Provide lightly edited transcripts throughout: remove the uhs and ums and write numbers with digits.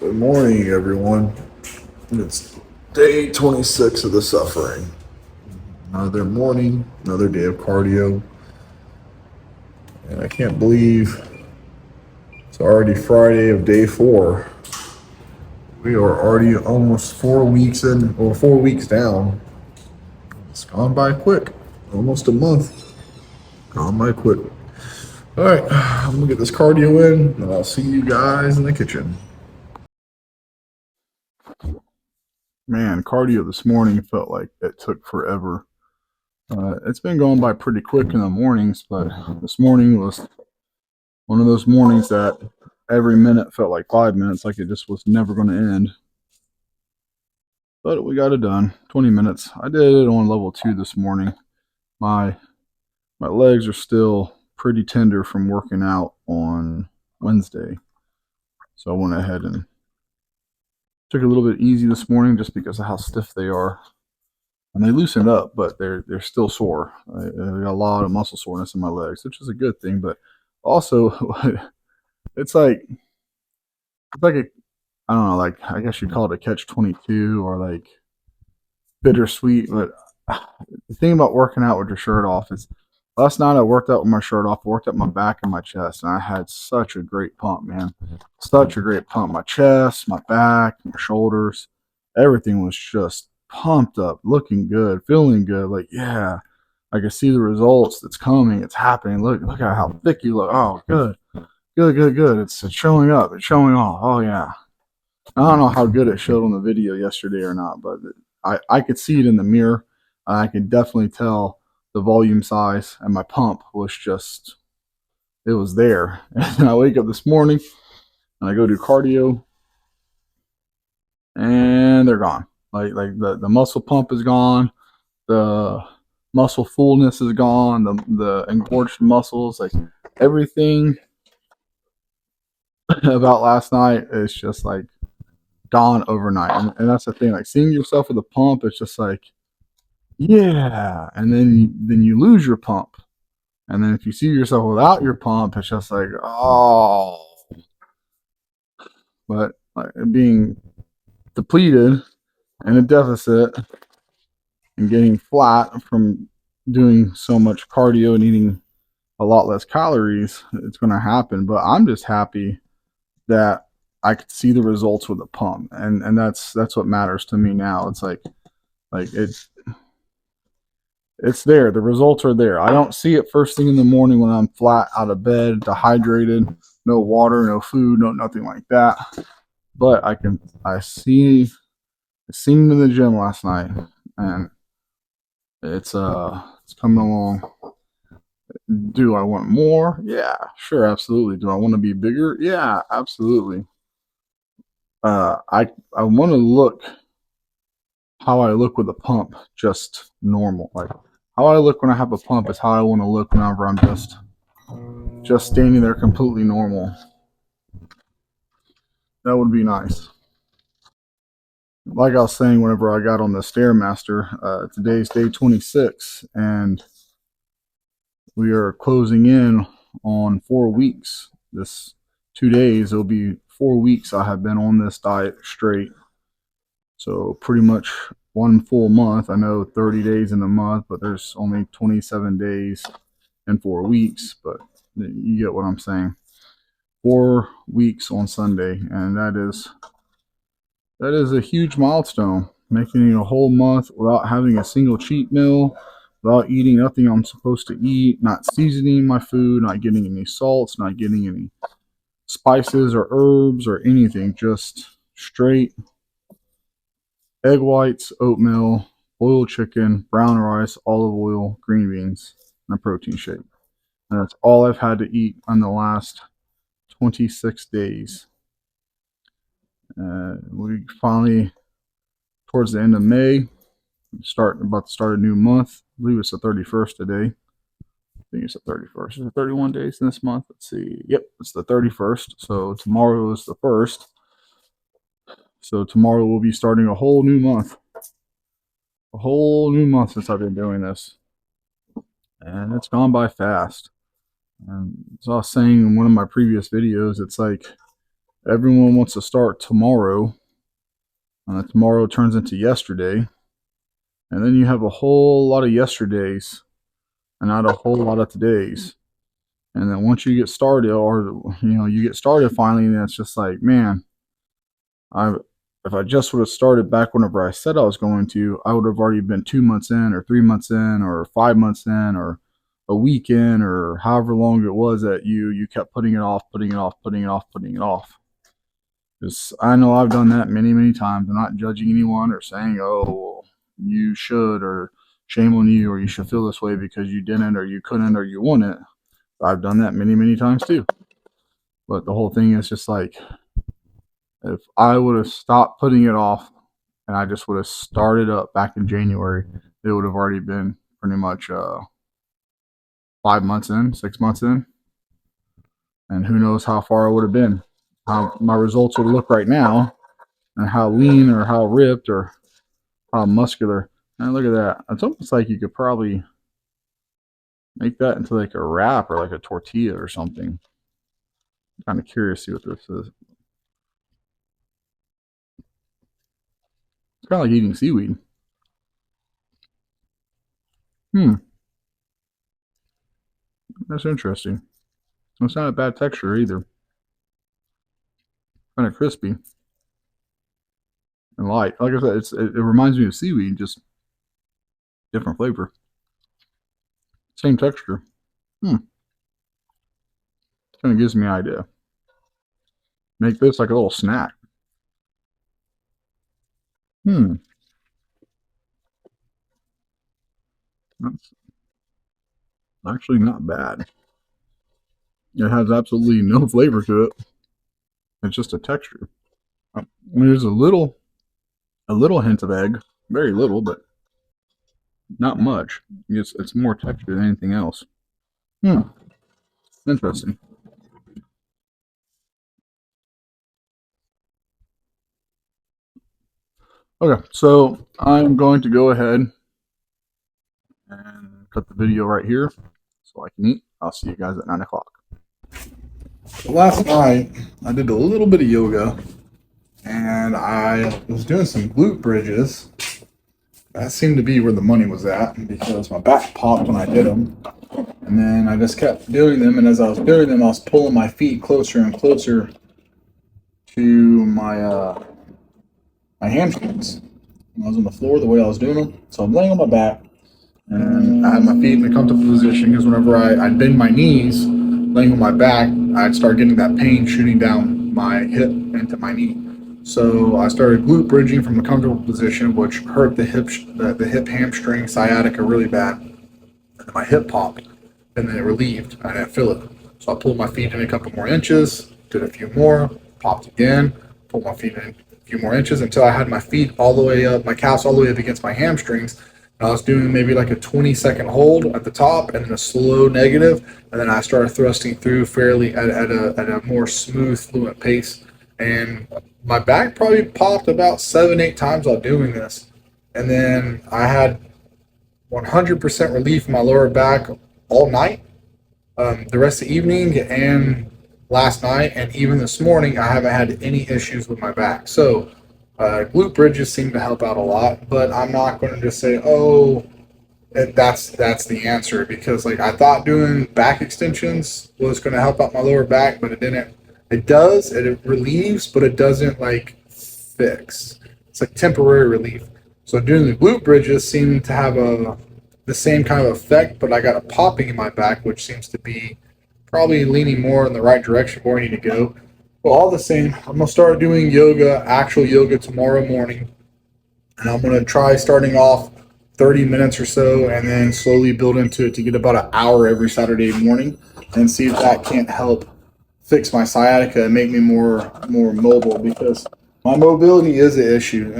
Good morning, everyone. It's day 26 of the suffering. Another morning, another day of cardio. And I can't believe it's already Friday of day 4. We are already almost 4 weeks in, or 4 weeks down. It's gone by quick. Almost a month. Gone by quick. All right, I'm gonna get this cardio in, and I'll see you guys in the kitchen. Man, cardio this morning felt like it took forever. It's been going by pretty quick in the mornings, but this morning was one of those mornings that every minute felt like 5 minutes, like it just was never going to end. But we got it done. 20 minutes. I did it on level 2 this morning. My legs are still pretty tender from working out on Wednesday, so I went ahead and took it a little bit easy this morning just because of how stiff they are. And they loosened up, but they're still sore. I got a lot of muscle soreness in my legs, which is a good thing. But also, it's like a, I don't know, like I guess you'd call it a catch-22 or like bittersweet. But the thing about working out with your shirt off is, last night I worked out with my shirt off, worked up my back and my chest, and I had such a great pump, man. Such a great pump. My chest, my back, my shoulders, everything was just pumped up, looking good, feeling good. Like, yeah, I can see the results that's coming. It's happening. Look at how thick you look. Oh, good. Good, good, good. It's showing up. It's showing off. Oh, yeah. I don't know how good it showed on the video yesterday or not, but I could see it in the mirror. I could definitely tell the volume size, and my pump was just, it was there. And I wake up this morning and I go do cardio and they're gone. Like the muscle pump is gone. The muscle fullness is gone. The engorged muscles, like everything about last night is just like gone overnight. And that's the thing. Like seeing yourself with a pump, it's just like, yeah. And then you lose your pump. And then if you see yourself without your pump, it's just like, oh. But like being depleted and a deficit and getting flat from doing so much cardio and eating a lot less calories, it's going to happen. But I'm just happy that I could see the results with the pump, and that's what matters to me now. It's like it's there. The results are there. I don't see it first thing in the morning when I'm flat out of bed, dehydrated, no water, no food, no nothing like that. But I seen him in the gym last night, and it's coming along. Do I want more? Yeah, sure, absolutely. Do I want to be bigger? Yeah, absolutely. I want to look how I look with a pump, just normal. Like how I look when I have a pump is how I want to look whenever I'm just standing there completely normal. That would be nice. Like I was saying, whenever I got on the Stairmaster, today's day 26, and we are closing in on 4 weeks. This 2 days, it'll be 4 weeks I have been on this diet straight. So pretty much one full month. I know 30 days in a month, but there's only 27 days in 4 weeks. But you get what I'm saying. 4 weeks on Sunday, and that is a huge milestone. Making it a whole month without having a single cheat meal, without eating nothing I'm supposed to eat, not seasoning my food, not getting any salts, not getting any spices or herbs or anything, just straight egg whites, oatmeal, boiled chicken, brown rice, olive oil, green beans, and a protein shake. And that's all I've had to eat in the last 26 days. We finally, towards the end of May, about to start a new month. I believe it's the 31st today. I think it's the 31st. Is it 31 days in this month? Let's see. Yep, it's the 31st. So tomorrow is the 1st. So tomorrow we'll be starting a whole new month. A whole new month since I've been doing this. And it's gone by fast. And as I was saying in one of my previous videos, it's like everyone wants to start tomorrow. Tomorrow turns into yesterday. And then you have a whole lot of yesterdays and not a whole lot of todays. And then once you get started, or you get started finally, and it's just like, man, I if I just would have started back whenever I said I was going to, I would have already been 2 months in, or 3 months in, or 5 months in, or a week in, or however long it was that you kept putting it off, putting it off, putting it off, putting it off. Because I know I've done that many, many times. I'm not judging anyone or saying, oh, well, you should, or shame on you, or you should feel this way because you didn't, or you couldn't, or you wouldn't. I've done that many, many times too. But the whole thing is just like, if I would have stopped putting it off and I just would have started up back in January, it would have already been pretty much 5 months in, 6 months in. And who knows how far I would have been, how my results would look right now, and how lean or how ripped or how muscular. And look at that. It's almost like you could probably make that into like a wrap or like a tortilla or something. I'm kind of curious to see what this is. It's kind of like eating seaweed. That's interesting. It's not a bad texture either. Kind of crispy and light. Like I said, it reminds me of seaweed, just different flavor. Same texture. Kind of gives me an idea. Make this like a little snack. That's actually not bad. It has absolutely no flavor to it. It's just a texture. There's a little hint of egg, very little, but not much. It's more texture than anything else. Interesting. Okay, so I'm going to go ahead and cut the video right here so I can eat. I'll see you guys at 9 o'clock. Last night, I did a little bit of yoga, and I was doing some glute bridges. That seemed to be where the money was at because my back popped when I did them. And then I just kept doing them, and as I was doing them, I was pulling my feet closer and closer to my hamstrings. When I was on the floor, the way I was doing them. So I'm laying on my back, and I had my feet in a comfortable position because whenever I'd bend my knees, laying on my back, I'd start getting that pain shooting down my hip into my knee. So I started glute bridging from a comfortable position, which hurt the hip hamstring sciatica really bad. And my hip popped, and then it relieved. I didn't feel it. So I pulled my feet in a couple more inches, did a few more, popped again, pulled my feet in a few more inches until I had my feet all the way up, my calves all the way up against my hamstrings. And I was doing maybe like a 20-second hold at the top and then a slow negative, and then I started thrusting through fairly at a more smooth, fluent pace. And my back probably popped about 7-8 times while doing this. And then I had 100% relief in my lower back all night, the rest of the evening, and last night, and even this morning, I haven't had any issues with my back. So glute bridges seem to help out a lot, but I'm not going to just say, oh, that's the answer, because like I thought doing back extensions was going to help out my lower back, but it didn't. It does, it relieves, but it doesn't like fix. It's like temporary relief. So doing the glute bridges seem to have the same kind of effect, but I got a popping in my back, which seems to be probably leaning more in the right direction where I need to go. Well, all the same, I'm gonna start doing yoga, actual yoga tomorrow morning, and I'm gonna try starting off 30 minutes or so, and then slowly build into it to get about an hour every Saturday morning, and see if that can't help fix my sciatica and make me more mobile, because my mobility is an issue.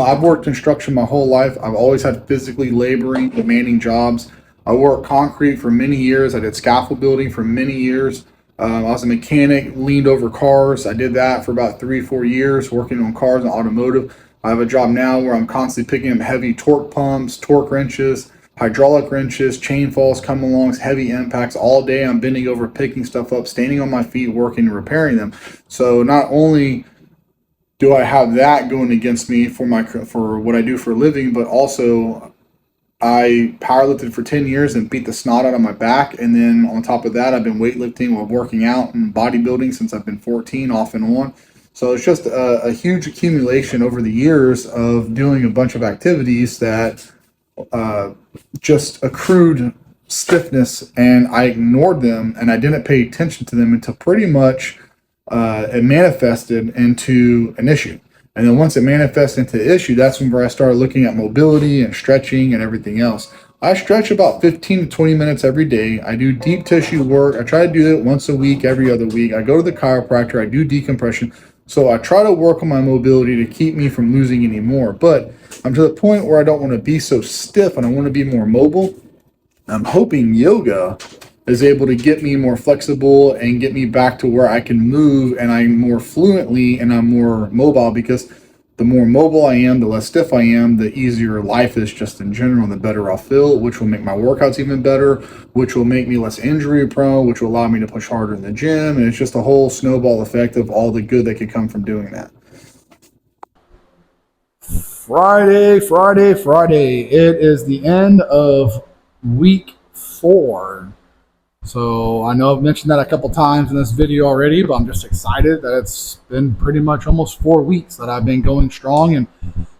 I've worked construction my whole life. I've always had physically laboring, demanding jobs. I worked concrete for many years. I did scaffold building for many years. I was a mechanic, leaned over cars. I did that for about 3-4 years, working on cars and automotive. I have a job now where I'm constantly picking up heavy torque pumps, torque wrenches, hydraulic wrenches, chain falls, come alongs, heavy impacts all day. I'm bending over, picking stuff up, standing on my feet, working, repairing them. So not only do I have that going against me for what I do for a living, but also I powerlifted for 10 years and beat the snot out of my back. And then on top of that, I've been weightlifting while working out and bodybuilding since I've been 14 off and on. So it's just a huge accumulation over the years of doing a bunch of activities that just accrued stiffness, and I ignored them and I didn't pay attention to them until pretty much it manifested into an issue. And then once it manifests into the issue, that's when I started looking at mobility and stretching and everything else. I stretch about 15 to 20 minutes every day. I do deep tissue work. I try to do it once a week, every other week. I go to the chiropractor. I do decompression. So I try to work on my mobility to keep me from losing any more. But I'm to the point where I don't want to be so stiff and I want to be more mobile. I'm hoping yoga is able to get me more flexible and get me back to where I can move and I'm more fluently and I'm more mobile, because the more mobile I am, the less stiff I am, the easier life is just in general, and the better I'll feel, which will make my workouts even better, which will make me less injury prone, which will allow me to push harder in the gym. And it's just a whole snowball effect of all the good that could come from doing that. Friday. It is the end of week 4. So I know I've mentioned that a couple times in this video already, but I'm just excited that it's been pretty much almost 4 weeks that I've been going strong and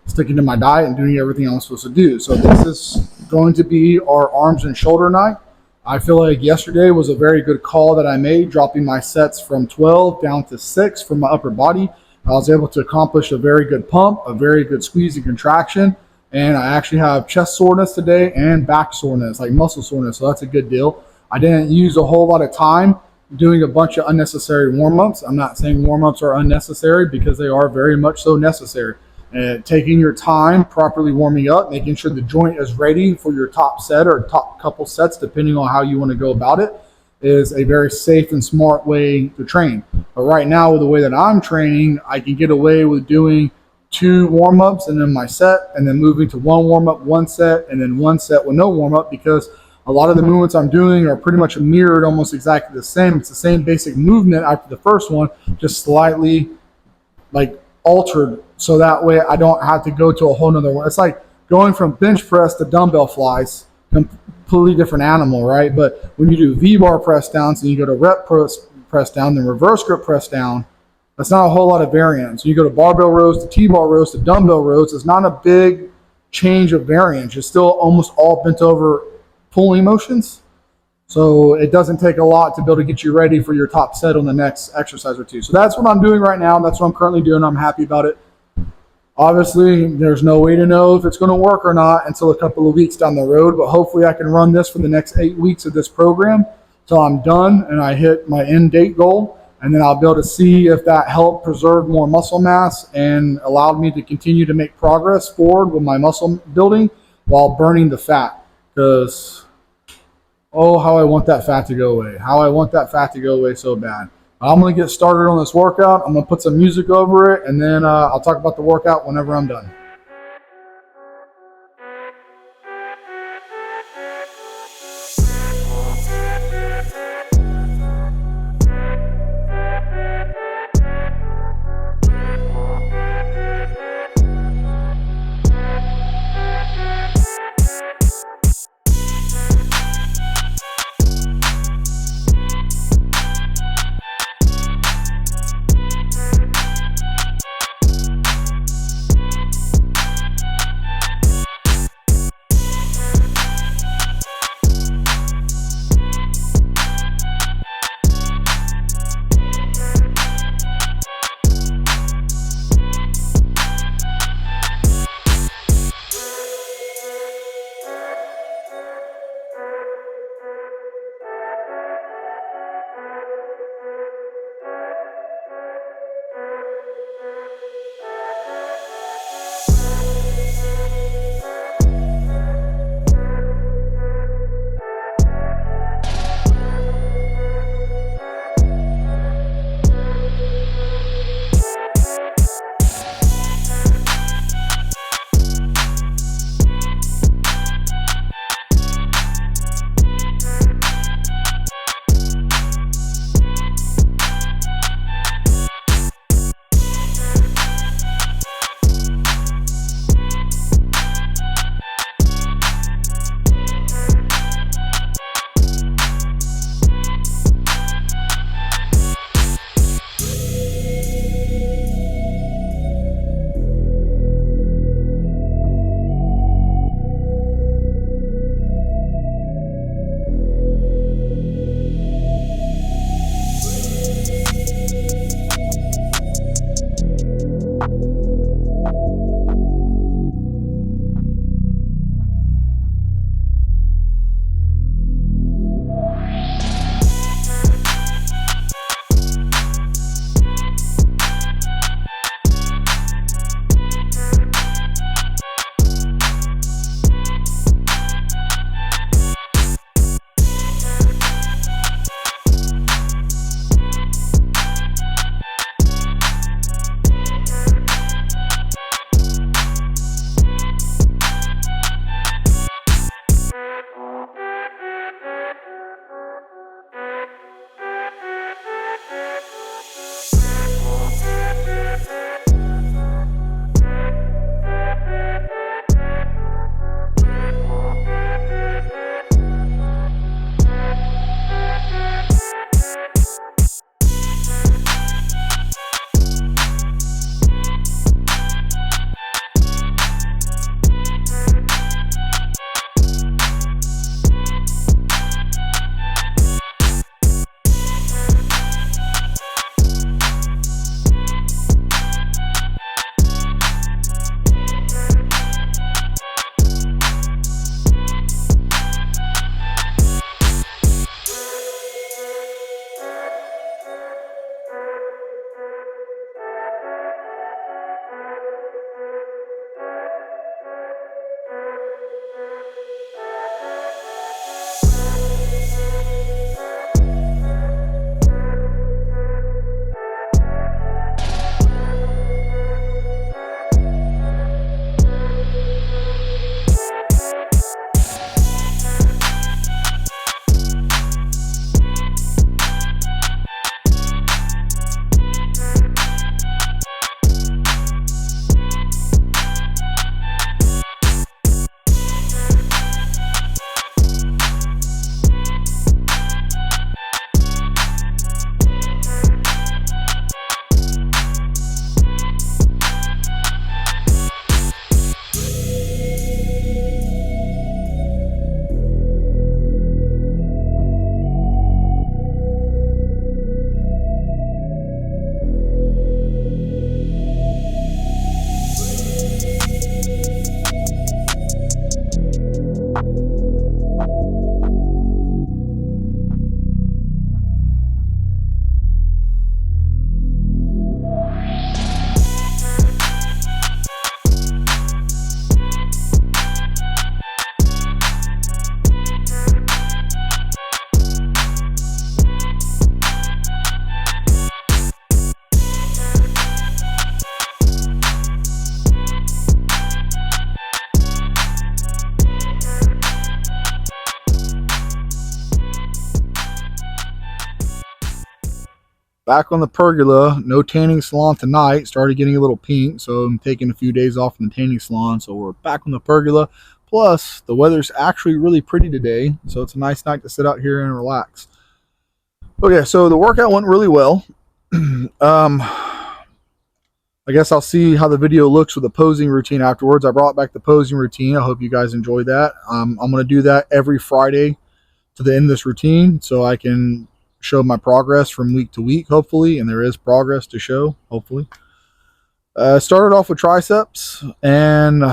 sticking to my diet and doing everything I'm supposed to do. So this is going to be our arms and shoulder night. I feel like yesterday was a very good call that I made, dropping my sets from 12 down to 6 for my upper body. I was able to accomplish a very good pump, a very good squeeze and contraction, and I actually have chest soreness today and back soreness, like muscle soreness, so that's a good deal. I didn't use a whole lot of time doing a bunch of unnecessary warm-ups. I'm not saying warm-ups are unnecessary, because they are very much so necessary. And taking your time, properly warming up, making sure the joint is ready for your top set or top couple sets, depending on how you want to go about it, is a very safe and smart way to train. But right now, with the way that I'm training, I can get away with doing 2 warm-ups and then my set, and then moving to 1 warm-up, 1 set, and then 1 set with no warm-up, because a lot of the movements I'm doing are pretty much mirrored, almost exactly the same. It's the same basic movement after the first one, just slightly like altered, so that way I don't have to go to a whole nother one. It's like going from bench press to dumbbell flies, completely different animal, right? But when you do V-bar press downs and you go to rep press down, then reverse grip press down, that's not a whole lot of variance. You go to barbell rows, to T-bar rows, to dumbbell rows, it's not a big change of variance. It's still almost all bent over pulling motions. So it doesn't take a lot to be able to get you ready for your top set on the next exercise or 2. So that's what I'm doing right now. That's what I'm currently doing. I'm happy about it. Obviously, there's no way to know if it's going to work or not until a couple of weeks down the road, but hopefully I can run this for the next 8 weeks of this program till I'm done and I hit my end date goal. And then I'll be able to see if that helped preserve more muscle mass and allowed me to continue to make progress forward with my muscle building while burning the fat. Because, oh, how I want that fat to go away. How I want that fat to go away so bad. I'm going to get started on this workout. I'm going to put some music over it, and then I'll talk about the workout whenever I'm done. back on the pergola. No tanning salon tonight. Started getting a little pink, so I'm taking a few days off from the tanning salon. So we're back on the pergola. Plus, the weather's actually really pretty today, so it's a nice night to sit out here and relax. Okay, so the workout went really well. I guess I'll see how the video looks with the posing routine afterwards. I brought back the posing routine. I hope you guys enjoyed that. I'm going to do that every Friday to the end of this routine so I can show my progress from week to week, hopefully, and there is progress to show, hopefully. Started off with triceps and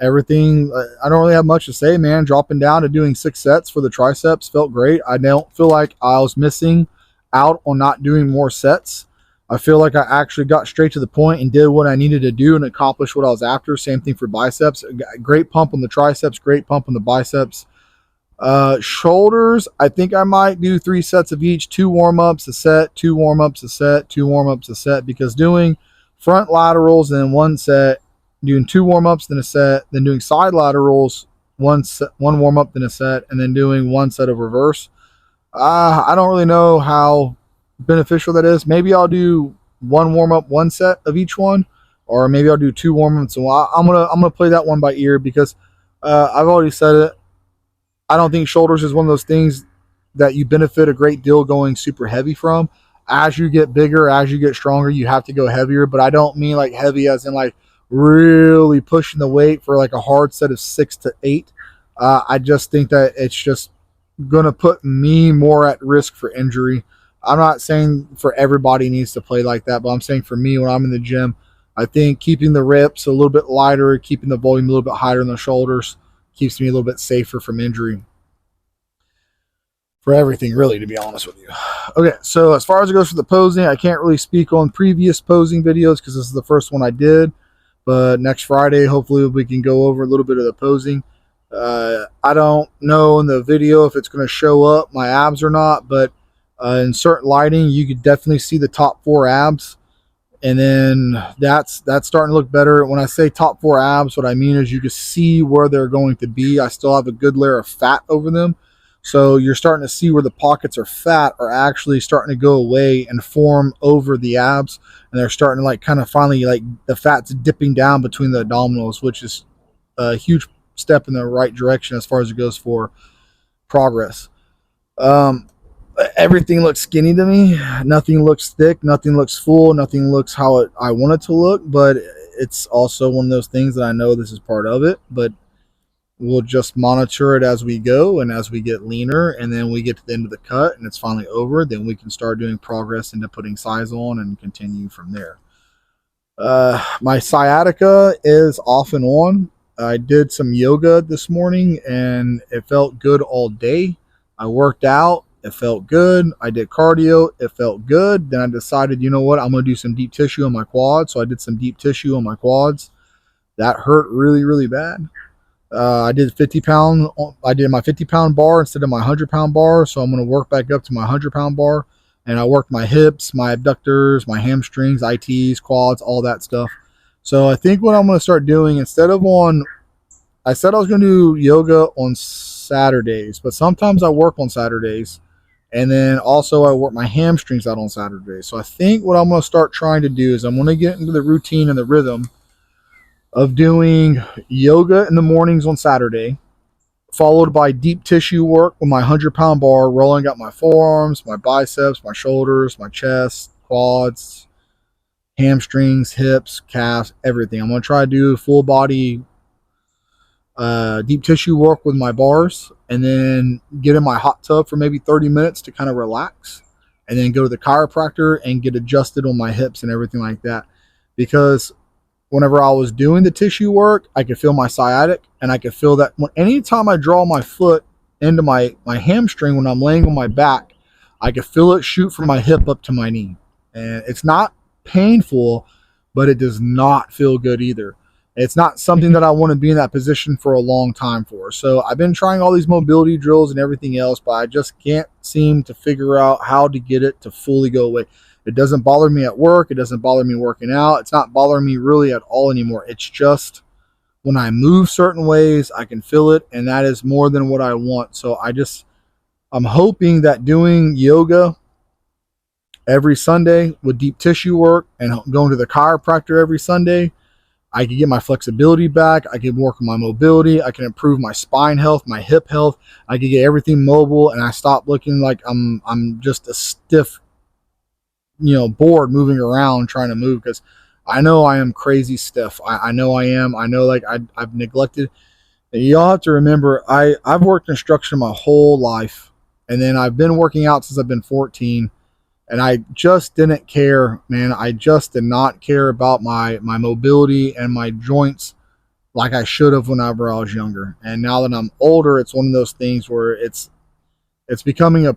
everything. I don't really have much to say, man. Dropping down to doing 6 sets for the triceps felt great. I don't feel like I was missing out on not doing more sets. I feel like I actually got straight to the point and did what I needed to do and accomplished what I was after. Same thing for biceps. Great pump on the triceps, great pump on the biceps. Shoulders, I think I might do 3 sets of each, 2 warm-ups a set, 2 warm-ups a set, 2 warm-ups a set, because doing front laterals in 1 set, doing 2 warm-ups then a set, then doing side laterals, 1 warm-up then a set, and then doing 1 set of reverse. I don't really know how beneficial that is. Maybe I'll do 1 warm-up, 1 set of each one, or maybe I'll do 2 warm-ups. So I'm gonna play that one by ear because I've already said it. I don't think shoulders is one of those things that you benefit a great deal going super heavy from. As you get bigger, as you get stronger, you have to go heavier. But I don't mean like heavy as in like really pushing the weight for like a hard set of 6 to 8. I just think that it's just gonna put me more at risk for injury. I'm not saying for everybody needs to play like that, but I'm saying for me when I'm in the gym, I think keeping the reps a little bit lighter, keeping the volume a little bit higher in the shoulders keeps me a little bit safer from injury. For everything, really, to be honest with you. Okay, so as far as it goes for the posing, I can't really speak on previous posing videos because this is the first one I did. But next Friday, hopefully, we can go over a little bit of the posing. I don't know in the video if it's going to show up my abs or not, but in certain lighting, you could definitely see the top 4 abs. And then that's starting to look better. When I say top 4 abs, what I mean is you can see where they're going to be. I still have a good layer of fat over them. So you're starting to see where the pockets of fat are actually starting to go away and form over the abs. And they're starting to like kind of finally like the fat's dipping down between the abdominals, which is a huge step in the right direction as far as it goes for progress. Everything looks skinny to me. Nothing looks thick. Nothing looks full. Nothing looks how I want it to look. But it's also one of those things that I know this is part of it. But we'll just monitor it as we go and as we get leaner. And then we get to the end of the cut and it's finally over. Then we can start doing progress into putting size on and continue from there. My sciatica is off and on. I did some yoga this morning and it felt good all day. I worked out. It felt good. I did cardio. It felt good. Then I decided, you know what? I'm going to do some deep tissue on my quads. So I did some deep tissue on my quads. That hurt really, really bad. I did 50 pound. I did my 50-pound bar instead of my 100-pound bar. So I'm going to work back up to my 100-pound bar. And I worked my hips, my abductors, my hamstrings, ITs, quads, all that stuff. So I think what I'm going to start doing instead of I said I was going to do yoga on Saturdays, but sometimes I work on Saturdays. And then also I work my hamstrings out on Saturdays. So I think what I'm going to start trying to do is I'm going to get into the routine and the rhythm of doing yoga in the mornings on Saturday, followed by deep tissue work with my 100-pound bar, rolling out my forearms, my biceps, my shoulders, my chest, quads, hamstrings, hips, calves, everything. I'm going to try to do full body deep tissue work with my bars and then get in my hot tub for maybe 30 minutes to kind of relax and then go to the chiropractor and get adjusted on my hips and everything like that. Because whenever I was doing the tissue work, I could feel my sciatic and I could feel that anytime I draw my foot into my hamstring when I'm laying on my back, I could feel it shoot from my hip up to my knee. And it's not painful, but it does not feel good either. It's not something that I want to be in that position for a long time for. So I've been trying all these mobility drills and everything else, but I just can't seem to figure out how to get it to fully go away. It doesn't bother me at work. It doesn't bother me working out. It's not bothering me really at all anymore. It's just when I move certain ways, I can feel it, and that is more than what I want. So I'm hoping that doing yoga every Sunday with deep tissue work and going to the chiropractor every Sunday, I can get my flexibility back. I can work on my mobility. I can improve my spine health, my hip health. I can get everything mobile, and I stop looking like I'm just a stiff, board moving around trying to move, because I know I am crazy stiff. I know I am. I know, like, I've neglected. And y'all have to remember, I've worked construction my whole life, and then I've been working out since I've been 14. And I just didn't care, man. I just did not care about my mobility and my joints like I should have whenever I was younger. And now that I'm older, it's one of those things where it's becoming a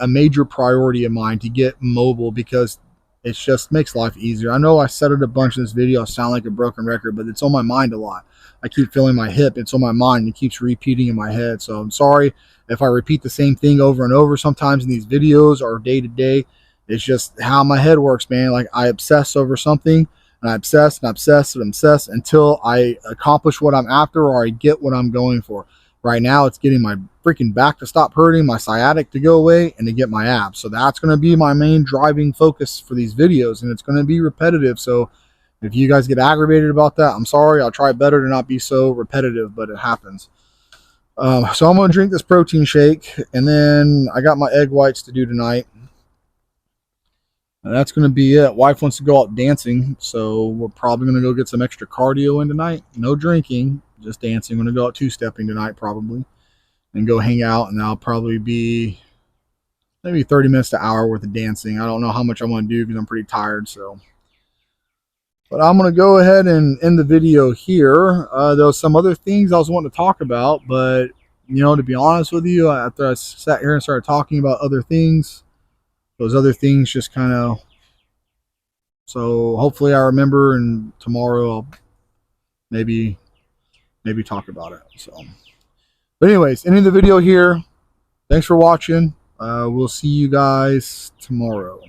major priority of mine to get mobile, because it just makes life easier. I know I said it a bunch in this video. I sound like a broken record, but it's on my mind a lot. I keep feeling my hip. It's on my mind. It keeps repeating in my head. So I'm sorry if I repeat the same thing over and over sometimes in these videos or day to day. It's just how my head works, man. Like, I obsess over something, and I obsess and obsess and obsess until I accomplish what I'm after, or I get what I'm going for. Right now, it's getting my freaking back to stop hurting, my sciatic to go away, and to get my abs. So that's going to be my main driving focus for these videos, and it's going to be repetitive. So if you guys get aggravated about that, I'm sorry. I'll try better to not be so repetitive, but it happens. So I'm going to drink this protein shake, and then I got my egg whites to do tonight. And that's going to be it. Wife wants to go out dancing, so we're probably going to go get some extra cardio in tonight. No drinking, just dancing. I'm going to go out two-stepping tonight probably and go hang out, and I'll probably be maybe 30 minutes to an hour worth of dancing. I don't know how much I'm going to do because I'm pretty tired. But I'm going to go ahead and end the video here. There was some other things I was wanting to talk about, but, to be honest with you, after I sat here and started talking about other things, those other things just kind of, so hopefully I remember, and tomorrow I'll maybe talk about it. So, but anyways, ending the video here. Thanks for watching. We'll see you guys tomorrow.